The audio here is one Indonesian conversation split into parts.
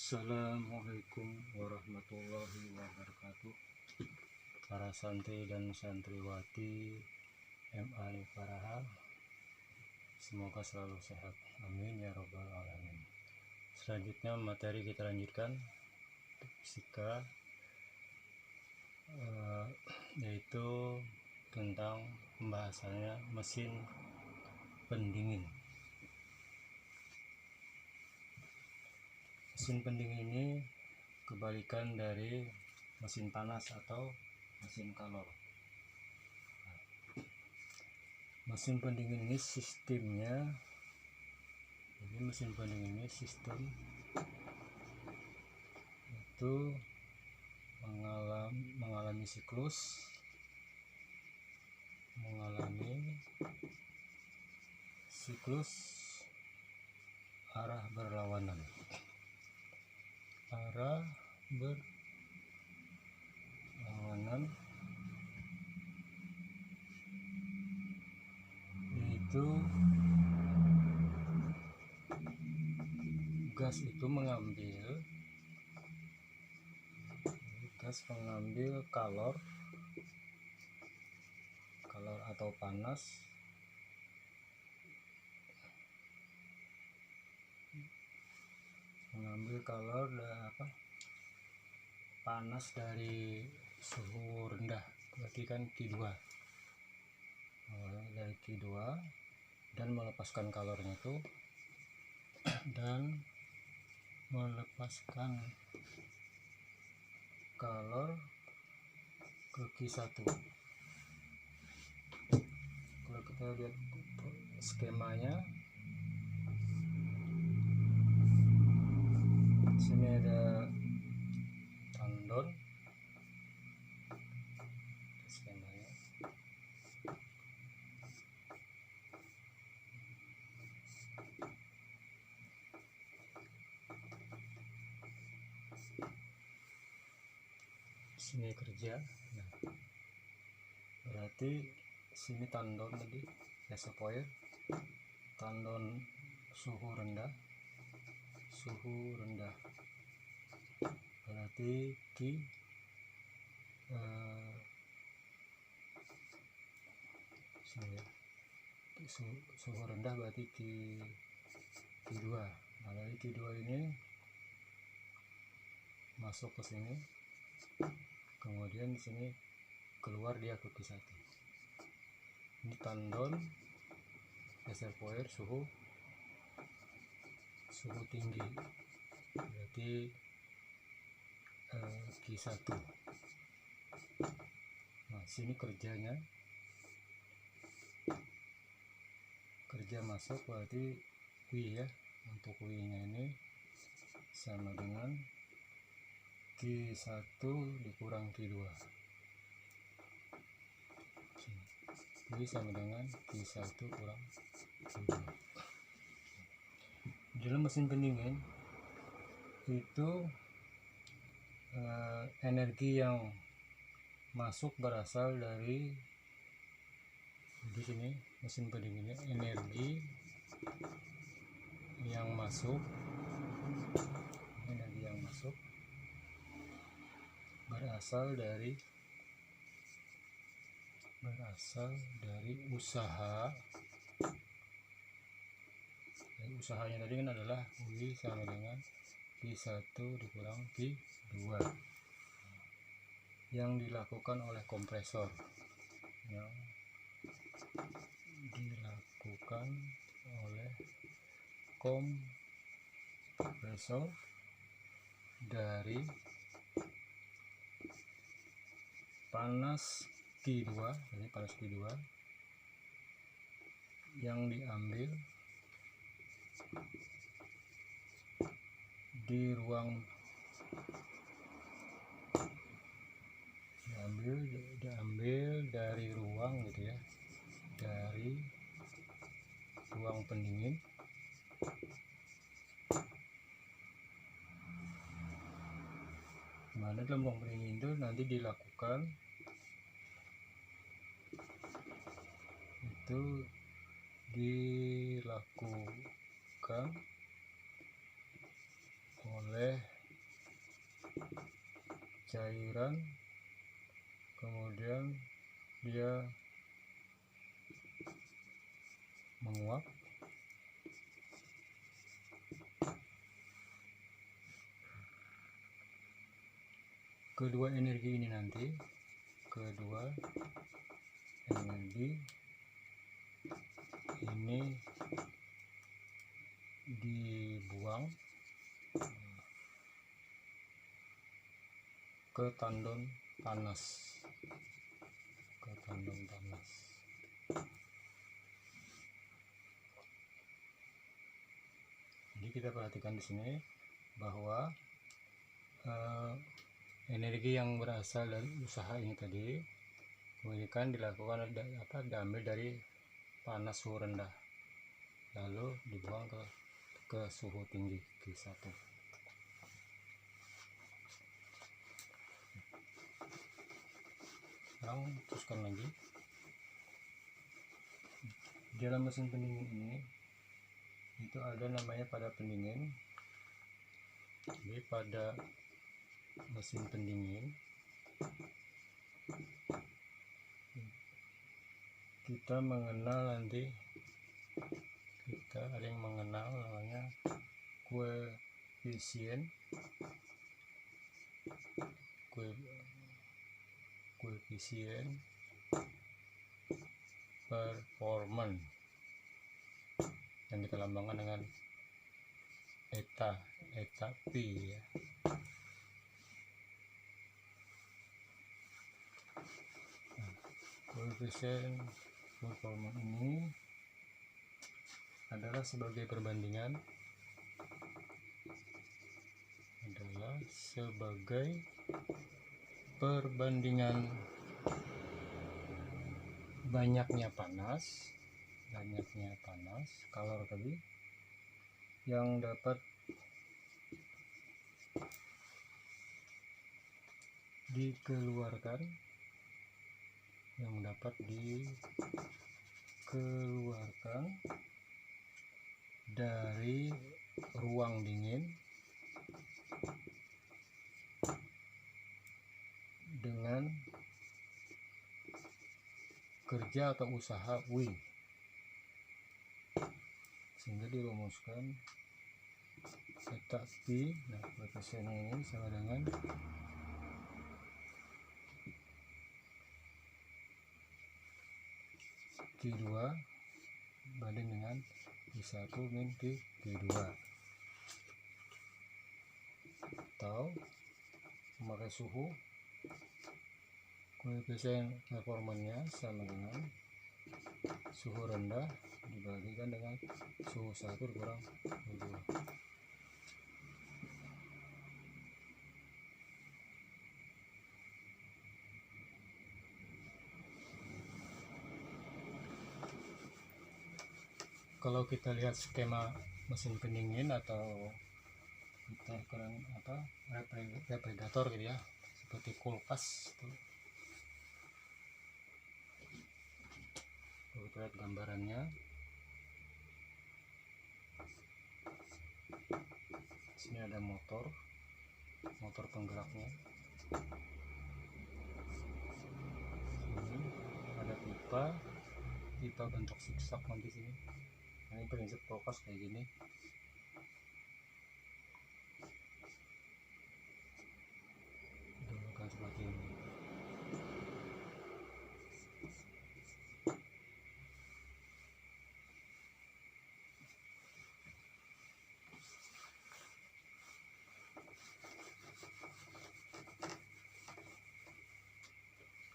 Assalamualaikum warahmatullahi wabarakatuh. Para santri dan santriwati MA Nifaraha, semoga selalu sehat, amin ya robbal alamin. Selanjutnya materi kita lanjutkan fisika, yaitu tentang pembahasannya mesin pendingin. Mesin pendingin ini kebalikan dari mesin panas atau mesin kalor. Mesin pendingin ini sistemnya, jadi mesin pendingin ini sistem itu mengalami siklus, arah berlawanan, yaitu gas itu mengambil kalor atau panas dari suhu rendah, berarti kan Q2, dari Q2, dan melepaskan kalornya itu, dan melepaskan kalor ke Q1. Kalau kita lihat skemanya, sini ada tandon skemanya. Sini kerja, nah, berarti sini tandon tadi reservoir, tandon suhu rendah, berarti suhu rendah berarti Q2. Nah, dari Q2 ini masuk ke sini, kemudian di sini keluar dia ke Q1. Ini tandon reservoir suhu tinggi, berarti Q1. Nah, sini kerja masuk, berarti Q ya. Untuk Q nya ini sama dengan Q1 dikurang Q2. Q sama dengan Q1 kurang Q2. Dalam mesin pendingin itu energi yang masuk berasal dari, di sini mesin pendinginnya, energi yang masuk berasal dari usaha. Usahanya tadi kan adalah U sama dengan Q1 dikurang Q2 yang dilakukan oleh kompresor, dari panas Q2, yang diambil di ruang dari ruang gitu ya, dari ruang pendingin mana dalam ruang pendingin itu nanti dilakukan oleh cairan, kemudian dia menguap, kedua energi ini nanti ini dibuang ke tandon panas, Jadi kita perhatikan di sini bahwa energi yang berasal dari usaha ini tadi kebanyakan dilakukan diambil dari panas suhu rendah lalu dibuang ke suhu tinggi Q1. Sekarang teruskan lagi. Dalam mesin pendingin ini itu ada namanya pada pendingin. Jadi pada mesin pendingin kita mengenal ada yang mengenal namanya koefisien performance yang kita lambangkan dengan eta P ya. Koefisien performance ini adalah sebagai perbandingan banyaknya panas kalor tadi yang dapat dikeluarkan dari ruang dingin dengan kerja atau usaha W, sehingga dirumuskan eta P. Nah, koefisiennya ini sama dengan Q2 banding dengan Q1 min Q2, atau memakai suhu, koefisien performanya sama dengan suhu rendah dibagikan dengan suhu 1 dikurang suhu 2. Kalau kita lihat skema mesin pendingin atau kita refrigerator gitu ya, seperti kulkas tuh. Kalau kita lihat gambarannya, sini ada motor penggeraknya, sini ada pipa bentuk zigzag nanti sini. Ini prinsip kulkas kayak gini. Gunakan seperti ini.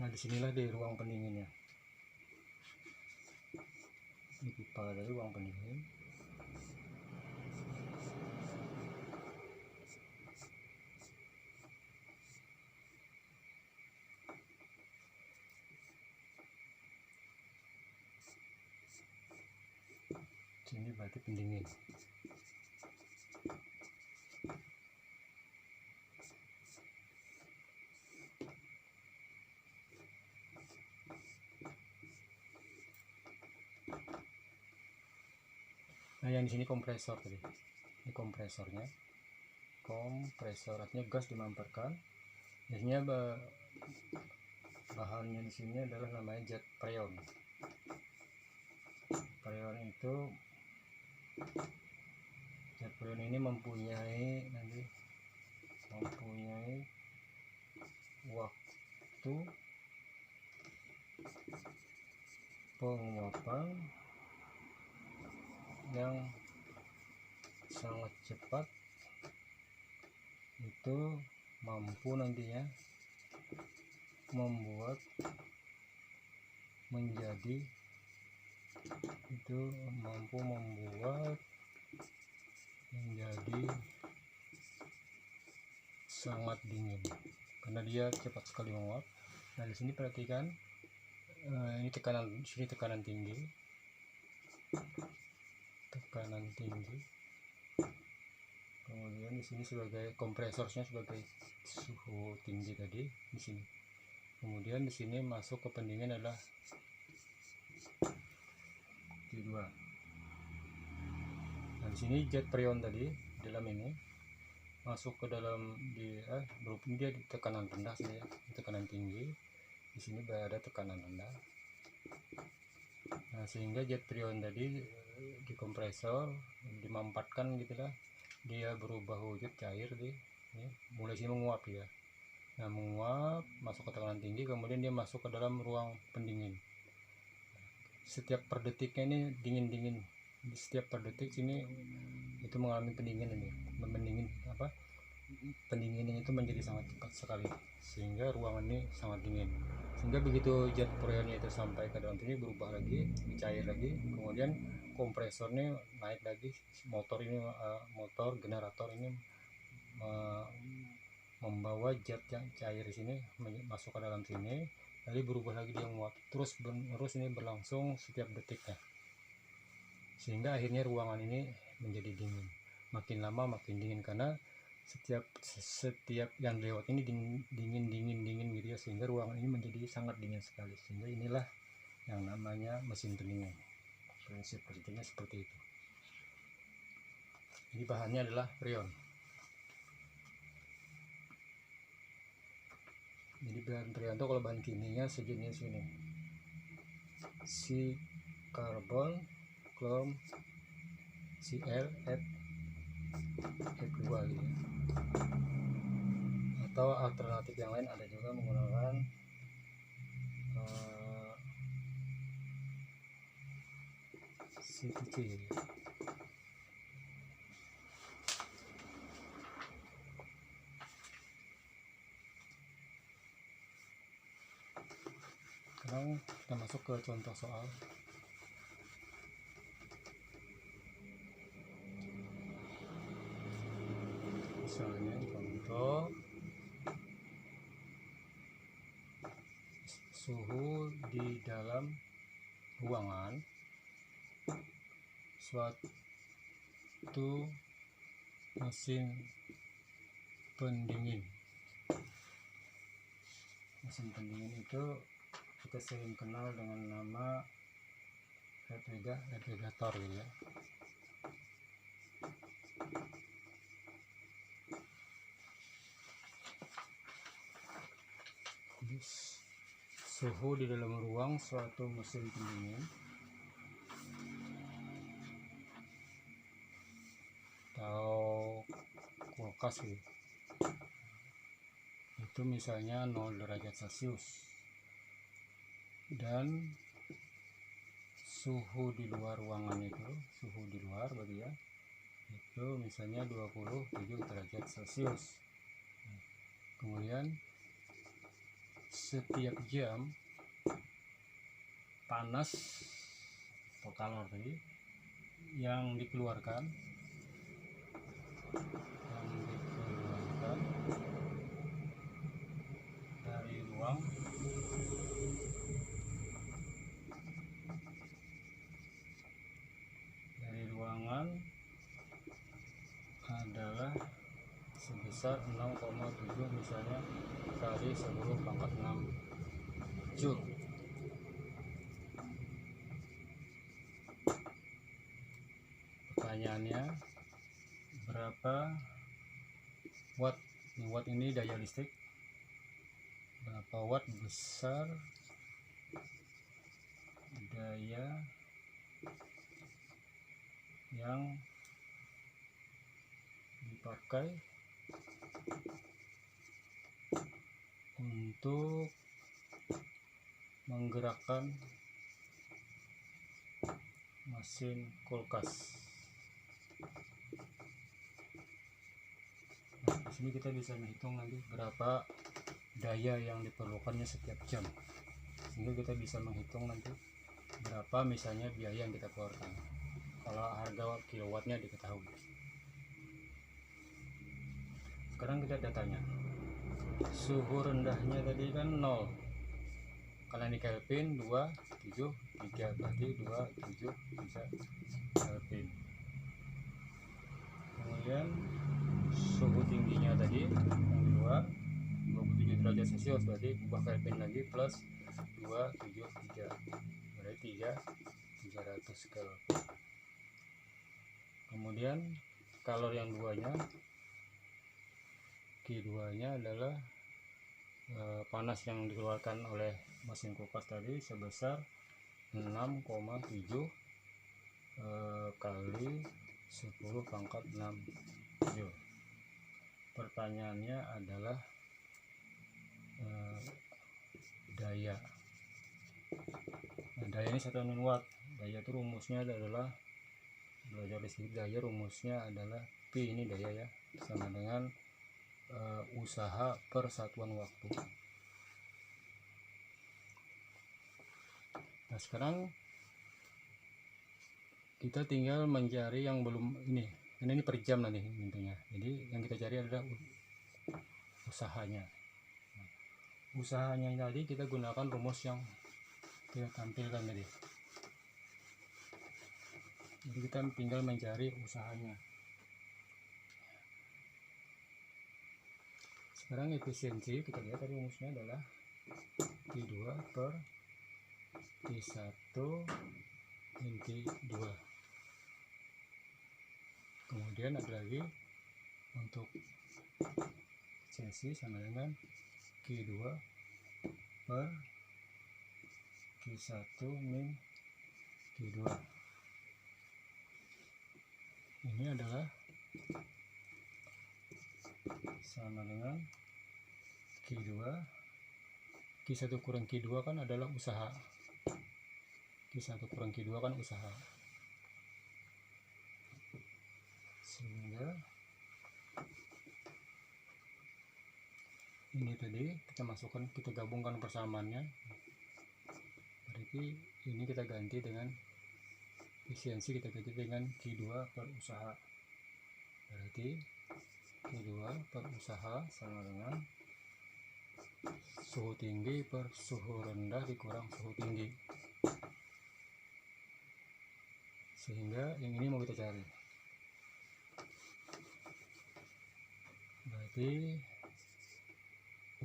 Nah, disinilah di ruang pendinginnya. Ini pipa dari ruang pendingin. Sini berarti pendingin. Nah, yang di sini kompresor tadi. Ini kompresornya. Kompresor artinya gas dimamparkan Biasanya bahannya di sini adalah namanya jet freon. Jet freon ini mempunyai waktu penguapan yang sangat cepat, itu mampu nantinya membuat menjadi sangat dingin karena dia cepat sekali menguap. Nah, di sini perhatikan, ini tekanan tinggi, kemudian di sini sebagai kompresornya sebagai suhu tinggi tadi di sini. Kemudian di sini masuk ke pendingin adalah T2. Nah, di sini jet freon tadi dalam ini masuk ke dalam berhubung dia di tekanan rendah saja, tekanan tinggi. Di sini berada tekanan rendah. Nah, sehingga jet freon tadi di kompresor dimampatkan gitulah, dia berubah wujud cair mulai sini menguap ya. Nah, menguap masuk ke tekanan tinggi, kemudian dia masuk ke dalam ruang pendingin. Setiap per detiknya ini dingin, setiap per detik sini itu mengalami pendinginan pendinginan itu menjadi sangat cepat sekali, sehingga ruangan ini sangat dingin. Sehingga begitu jet freonnya itu sampai ke dalam sini berubah lagi, cair lagi, kemudian kompresornya naik lagi, motor generator ini membawa jet yang cair di sini masuk ke dalam sini, lalu berubah lagi dia menguap, terus ini berlangsung setiap detiknya, sehingga akhirnya ruangan ini menjadi dingin. Makin lama makin dingin karena setiap yang lewat ini dingin gitu ya, sehingga ruangan ini menjadi sangat dingin sekali. Sehingga inilah yang namanya mesin pendingin. Prinsip kerjanya seperti itu. Jadi bahannya adalah freon. Jadi bahan freon itu kalau bahan kimianya sejenis ini, si karbon, krom, Cl, F2 gitu ya. Atau alternatif yang lain ada juga menggunakan CTC gitu ya. Sekarang kita masuk ke contoh soal. Misalnya contoh suhu di dalam ruangan suatu mesin pendingin. Mesin pendingin itu kita sering kenal dengan nama refrigerator gitu ya. Suhu di dalam ruang suatu mesin pendingin atau kulkas gitu, itu misalnya 0 derajat Celcius, dan suhu di luar ruangan itu, suhu di luar berarti ya, itu misalnya 27 derajat Celcius. Kemudian setiap jam panas atau kalor tadi yang dikeluarkan dari ruangan adalah sebesar 6,7 misalnya kali 10⁻6 Joule. Pertanyaannya, berapa watt? Watt ini daya listrik, berapa watt besar daya yang dipakai untuk menggerakkan mesin kulkas. Nah, di sini kita bisa menghitung nanti berapa daya yang diperlukannya setiap jam, sehingga kita bisa menghitung nanti berapa misalnya biaya yang kita keluarkan kalau harga kilowattnya diketahui. Sekarang kita datanya, suhu rendahnya tadi kan 0, kalau di Kelvin 273, berarti 273 Kelvin. Kemudian suhu tingginya tadi yang di luar 27 derajat Celcius, berarti ubah Kelvin lagi plus 273, berarti 300 Kelvin. Kemudian kalor yang duanya, Q2 nya adalah panas yang dikeluarkan oleh mesin kulkas tadi sebesar 6,7 kali 10 pangkat 6 Joule. Pertanyaannya adalah daya. Nah, daya ini 1 watt. Daya itu rumusnya adalah, belajar listrik daya rumusnya adalah P, ini daya ya, sama dengan usaha per satuan waktu. Nah, sekarang kita tinggal mencari yang belum ini, karena ini per jam nanti intinya. Jadi yang kita cari adalah usahanya. Nah, usahanya tadi kita gunakan rumus yang kita tampilkan tadi. Jadi kita tinggal mencari usahanya. Sekarang efisiensi kita lihat tadi rumusnya adalah Q2 per Q1 min Q2. Kemudian ada lagi untuk efisiensi sama dengan Q2 per Q1 min Q2. Ini adalah sama dengan Q2, Q1 kurang Q2 kan adalah usaha, Q1 kurang Q2 kan usaha, sehingga ini tadi kita masukkan, kita gabungkan persamaannya, berarti ini kita ganti dengan efisiensi, kita ganti dengan Q2 per usaha, berarti Q2 per usaha sama dengan suhu tinggi per suhu rendah dikurang suhu tinggi, sehingga yang ini mau kita cari. Berarti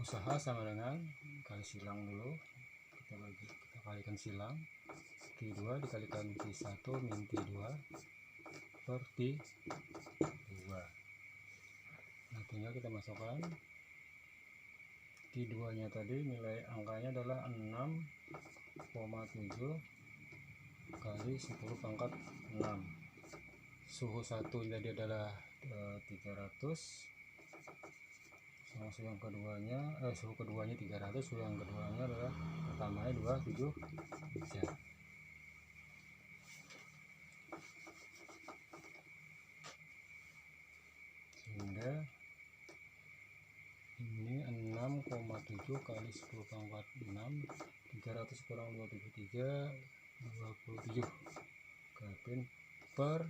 usaha sama dengan, kali silang dulu, kita kalikan silang, Q2 dikalikan Q1 min Q2 per Q2. Nah, tinggal kita masukkan Q2 nya tadi, nilai angkanya adalah 6,7 kali 10 pangkat 6. Suhu 1 jadi adalah 300, sama suhu yang keduanya, suhu keduanya 300, suhu yang keduanya adalah pertamanya 273. Sehingga ini 6,7 kali 10 pangkat 6, 300 kurang 273, 27 Kelvin per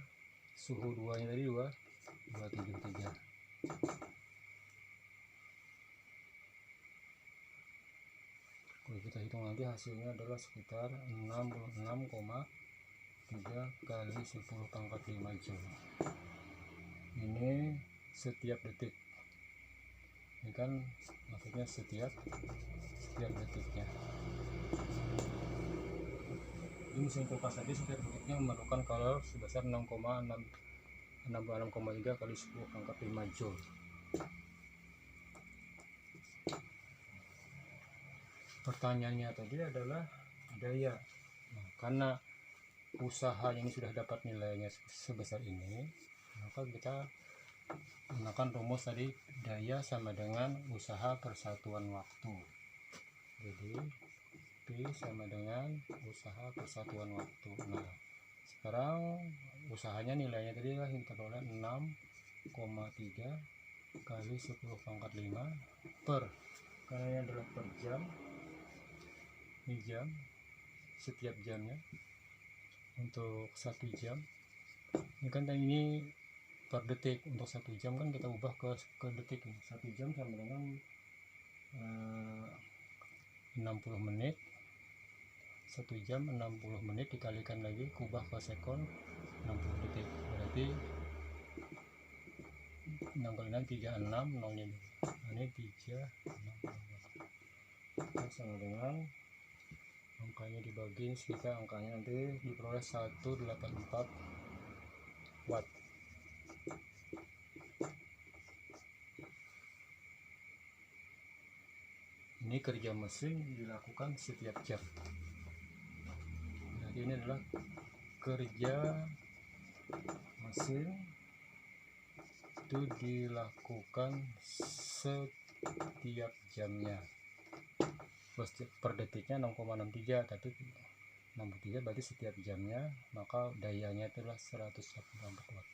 suhu 2 nya tadi 273. Kalau kita hitung nanti hasilnya adalah sekitar 66,3 kali 10 pangkat 5 Joule. Ini setiap detik. Ini kan maksudnya setiap detiknya. Ini mesin kulkas tadi setiap detiknya memerlukan kalor sebesar 66,3 kali 10 pangkat 5 Joule. pertanyaannya tadi adalah daya. Nah, karena usaha ini sudah dapat nilainya sebesar ini, maka kita menggunakan rumus tadi, daya sama dengan usaha persatuan waktu. Jadi P sama dengan usaha persatuan waktu. Nah, sekarang usahanya nilainya tadi lah kita peroleh 6,3 kali 10 pangkat 5 per, karena ini adalah per jam, ini jam, setiap jamnya untuk 1 jam. Ini kan ini per detik, untuk 1 jam kan kita ubah ke detik. 1 jam sama dengan 60 menit. 1 jam 60 menit dikalikan lagi kubah ke sekon 60 detik, berarti 6 kali 6 36, nolnya ini 366 sama dengan angkanya dibagi sehingga angkanya nanti diperoleh 184 watt. Ini kerja mesin dilakukan setiap jam. Jadi ini adalah kerja mesin itu dilakukan setiap jamnya. Per detiknya 0,63, tapi 63 berarti setiap jamnya, maka dayanya itulah 184 watt.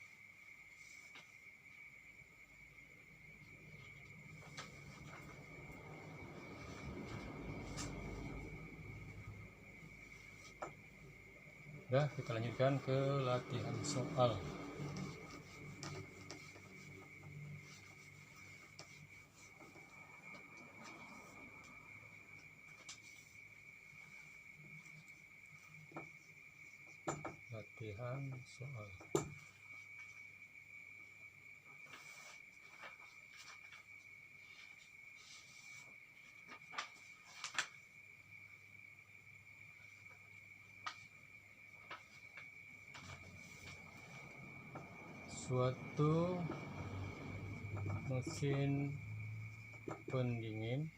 Udah, kita lanjutkan ke latihan soal. Latihan soal. Suatu mesin pendingin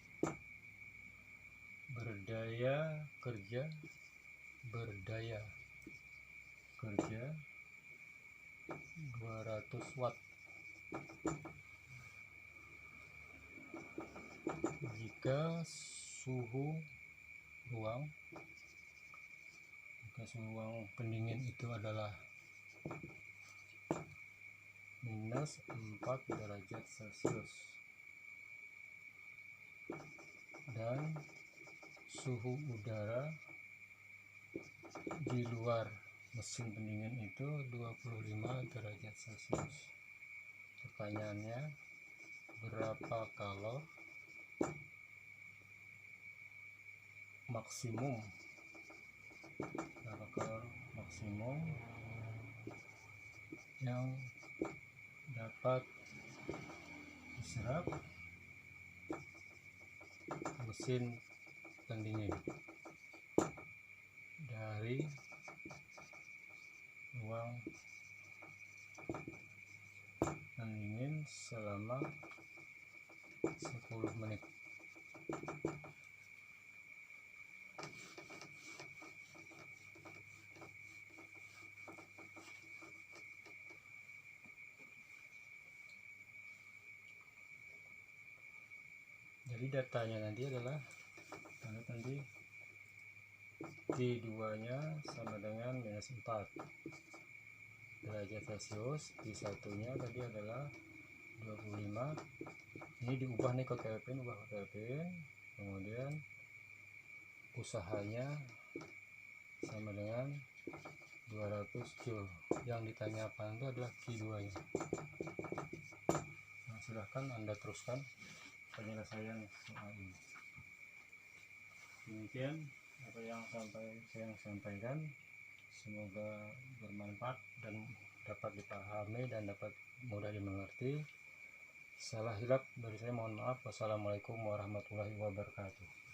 berdaya kerja 200 watt jika suhu ruang pendingin itu adalah minus 4 derajat Celcius dan suhu udara di luar mesin pendingin itu 25 derajat Celcius. Pertanyaannya, berapa kalor maksimum yang dapat diserap mesin pendingin dari ruang pendingin selama 10 menit. Jadi datanya nanti adalah nanti T2 nya sama dengan minus 4 derajat Celcius, T1 nya tadi adalah 25. Ini diubah nih ke Kelvin, kemudian usahanya sama dengan 200 Joule. Yang ditanyakan itu adalah Q2 nya. Nah, silahkan Anda teruskan penyelesaian soal ini. Demikian apa yang saya sampaikan, semoga bermanfaat dan dapat dipahami dan dapat mudah dimengerti. Salah hilap dari saya mohon maaf. Wassalamualaikum warahmatullahi wabarakatuh.